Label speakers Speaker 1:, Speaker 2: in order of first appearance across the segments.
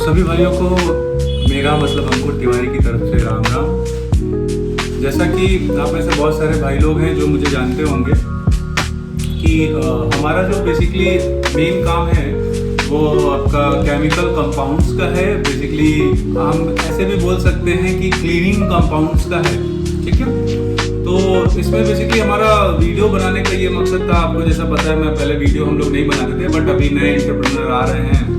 Speaker 1: सभी भाइयों को मेरा मतलब अंकुर तिवारी की तरफ से राम राम। जैसा कि आप में से बहुत सारे भाई लोग हैं जो मुझे जानते होंगे कि हमारा जो बेसिकली मेन काम है वो आपका केमिकल कंपाउंड्स का है। बेसिकली हम ऐसे भी बोल सकते हैं कि क्लीनिंग कंपाउंड्स का है, ठीक है। तो इसमें बेसिकली हमारा वीडियो बनाने का ये मकसद था। आपको जैसा पता है मैं पहले वीडियो हम लोग नहीं बनाते थे, बट अभी नए एंटरप्रेन्योर आ रहे हैं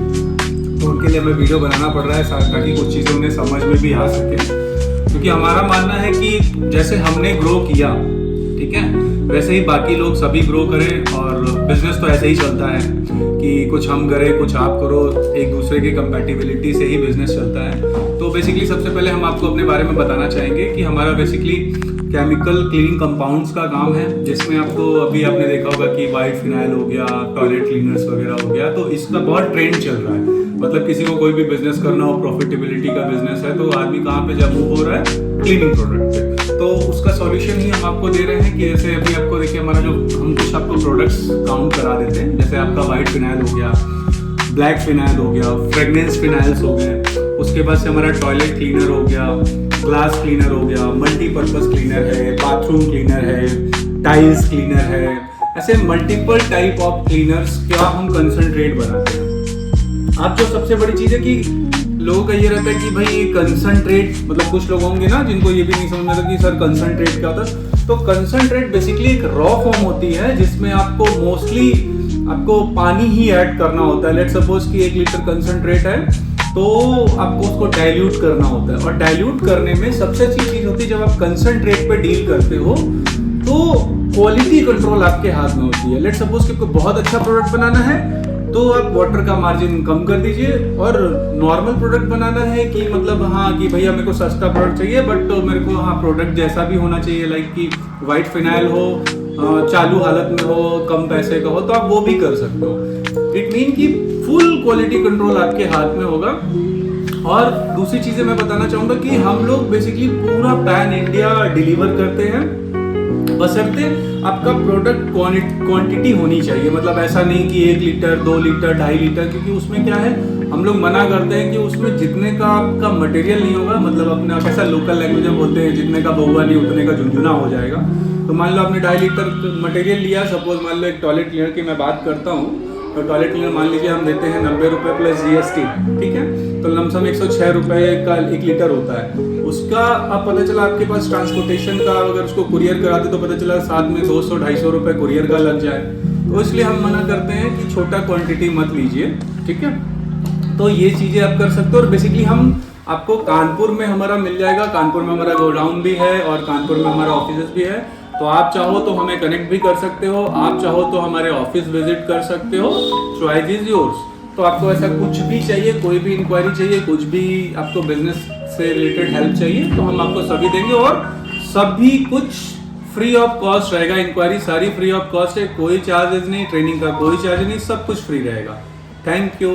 Speaker 1: तो उनके लिए हमें वीडियो बनाना पड़ रहा है ताकि कुछ चीज़ें उन्हें समझ में भी आ सके। क्योंकि हमारा मानना है कि जैसे हमने ग्रो किया, ठीक है, वैसे ही बाकी लोग सभी ग्रो करें। और बिजनेस तो ऐसे ही चलता है कि कुछ हम करें कुछ आप करो, एक दूसरे की कंपैटिबिलिटी से ही बिजनेस चलता है। तो बेसिकली सबसे पहले हम आपको अपने बारे में बताना चाहेंगे कि हमारा बेसिकली केमिकल क्लीनिंग कंपाउंड्स का काम है, जिसमें आपको अभी आपने देखा होगा कि वाइट फिनाइल हो गया, टॉयलेट क्लीनर्स वगैरह हो गया। तो इसका बहुत ट्रेंड चल रहा है। मतलब किसी को कोई भी बिजनेस करना हो, प्रॉफिटेबिलिटी का बिजनेस है, तो आदमी कहाँ पे जब मूव हो रहा है, क्लीनिंग प्रोडक्ट पे। तो उसका सॉल्यूशन ही हम आपको दे रहे हैं कि जैसे अभी आपको देखिए हमारा जो हम कुछ आपको प्रोडक्ट्स काउंट करा देते हैं। जैसे आपका वाइट फिनाइल हो गया, ब्लैक फिनाइल हो गया, फ्रेगनेंस फिनाइल्स हो गए, उसके बाद से हमारा टॉयलेट क्लीनर हो गया, ग्लास क्लीनर हो गया, मल्टीपर्पज क्लीनर है, बाथरूम क्लीनर है, टाइल्स क्लीनर है। ऐसे मल्टीपल टाइप ऑफ क्लीनर्स का हम कंसंट्रेट बनाते हैं। अब जो सबसे बड़ी चीज है कि लोगों का ये रहता है कि भाई कंसंट्रेट, मतलब कुछ लोग होंगे ना जिनको ये भी नहीं समझ में आता कि सर कंसंट्रेट क्या होता है। तो कंसंट्रेट बेसिकली एक रॉ फॉर्म होती है जिसमें आपको मोस्टली आपको पानी ही ऐड करना होता है। लेट सपोज कि 1 लीटर कंसंट्रेट है तो आपको उसको डाइल्यूट करना होता है। और डाइल्यूट करने में सबसे अच्छी चीज होती है जब आप कंसंट्रेट पे डील करते हो तो क्वालिटी कंट्रोल आपके हाथ में होती है। लेट सपोज कि आपको बहुत अच्छा प्रोडक्ट बनाना है तो आप वाटर का मार्जिन कम कर दीजिए, और नॉर्मल प्रोडक्ट बनाना है कि मतलब हाँ कि भैया मेरे को सस्ता प्रोडक्ट चाहिए बट तो मेरे को हाँ प्रोडक्ट जैसा भी होना चाहिए, लाइक कि वाइट फिनाइल हो, चालू हालत में हो, कम पैसे का हो, तो आप वो भी कर सकते हो। इट मीन कि फुल क्वालिटी कंट्रोल आपके हाथ में होगा। और दूसरी चीजें मैं बताना चाहूंगा कि हम लोग बेसिकली पूरा पैन इंडिया डिलीवर करते हैं, बशर्ते आपका प्रोडक्ट क्वांटिटी होनी चाहिए। मतलब ऐसा नहीं कि 1 लीटर 2 लीटर 2.5 लीटर, क्योंकि उसमें क्या है हम लोग मना करते हैं कि उसमें जितने का आपका मटेरियल नहीं होगा, मतलब अपने कैसा लोकल लैंग्वेज में बोलते हैं जितने का बहुआ नहीं उतने का झुंझुना हो जाएगा। तो मान लो आपने 2.5 लीटर मटेरियल लिया, सपोज मान लो एक टॉयलेट क्लीनर की मैं बात करता हूँ, तो टॉयलेट क्लीनर मान लीजिए हम देते हैं 90 रुपये प्लस GST, ठीक है। तो लमसम 106 रुपये का 1 लीटर होता है। उसका अब पता चला आपके पास ट्रांसपोर्टेशन का अगर उसको कुरियर कराते तो पता चला साथ में 200-250 रुपये कुरियर का लग जाए। तो इसलिए हम मना करते हैं कि छोटा क्वांटिटी मत लीजिए, ठीक है। तो ये चीज़ें आप कर सकते हो। और बेसिकली हम आपको कानपुर में हमारा मिल जाएगा, कानपुर में हमारा गोडाउन भी है और कानपुर में हमारा ऑफिस भी है। तो आप चाहो तो हमें कनेक्ट भी कर सकते हो, आप चाहो तो हमारे ऑफिस विजिट कर सकते हो, चॉइस इज योर्स। तो आपको ऐसा कुछ भी चाहिए, कोई भी इंक्वायरी चाहिए, कुछ भी आपको बिजनेस से रिलेटेड हेल्प चाहिए तो हम आपको सभी देंगे। और सभी कुछ फ्री ऑफ कॉस्ट रहेगा। इंक्वायरी सारी फ्री ऑफ कॉस्ट है, कोई चार्जेस नहीं, ट्रेनिंग का कोई चार्ज नहीं, सब कुछ फ्री रहेगा। Thank you.